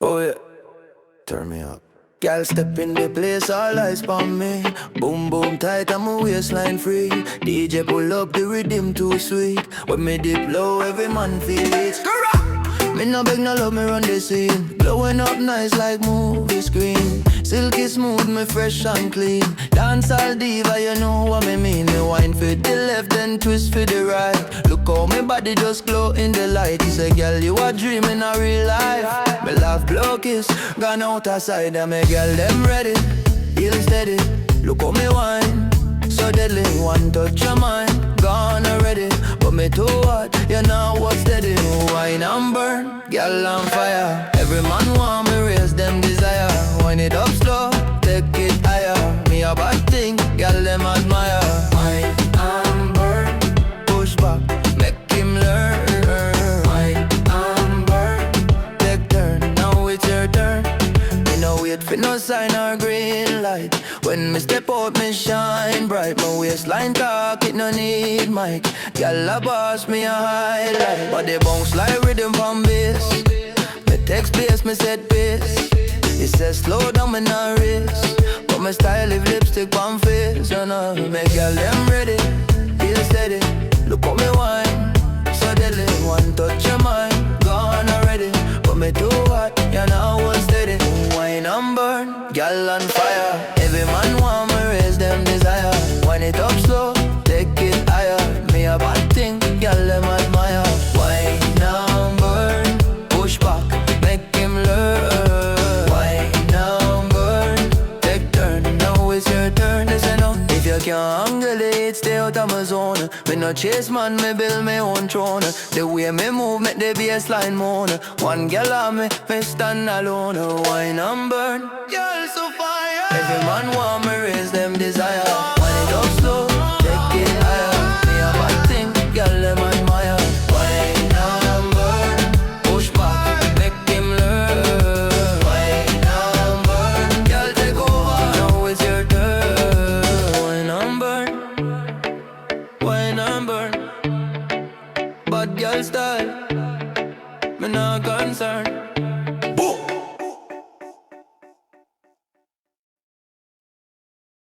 Oh yeah, turn me up. Girl step in the place, all eyes on me. Boom boom tight, I'm a waistline free. DJ pull up the rhythm too sweet. When me dip low, every man feel it. Me no beg no love, me run the scene. Blowing up nice like movie screen. Silky smooth, me fresh and clean. Dance all diva, you know what me mean. Me wine for the left, then twist for the right. Look how me body just glow in the light. You say, girl, you a dream in a real life. Me laugh, blow kiss, gone out aside. And me girl, them ready, heel steady. Look how me wine, so deadly. One touch your mind, gone already. But me too hot, you know what's steady. Wine and burn, girl on fire. Every man want me raise them desire. Wind it up slow, take it higher. Me a bad thing, girl them admire. Wine and burn, push back, make him learn. Wine and burn, take turn, now it's your turn. Me no wait for no sign or green light. When me step out, me shine bright. My waistline talk, it no need mic. Girl a boss, me a highlight. But they bounce like rhythm from bass. Me text bass, me set pace. It says slow down, me not race. But my style leave lipstick on face. You know, make girl them ready, feel steady. Look at me wine, so deadly. One touch your mind, gone already. But me too hot, you know what's steady. Wine and burn, girl on fire. Every man want me raise them desire. Wind it up slow, take it higher. Me a bad thing, girl them admire. Wine and burn, push back, make him learn. Wine and burn, take turn, now it's your turn. Listen up, if you can't handle it, stay out of my zone. Me no chase man, me build my own throne. The way me move, make the bassline moan. One girl on me stand alone. Wine and burn, girl so fire. Every man want me raise them desire. Wind it up slow, take it higher. Me a bad thing, girl them admire. Wine and burn, push back, make him learn. Wine and burn, girl take over, now it's your turn. Wine and burn, wine and burn. Bad girl style, me not concerned.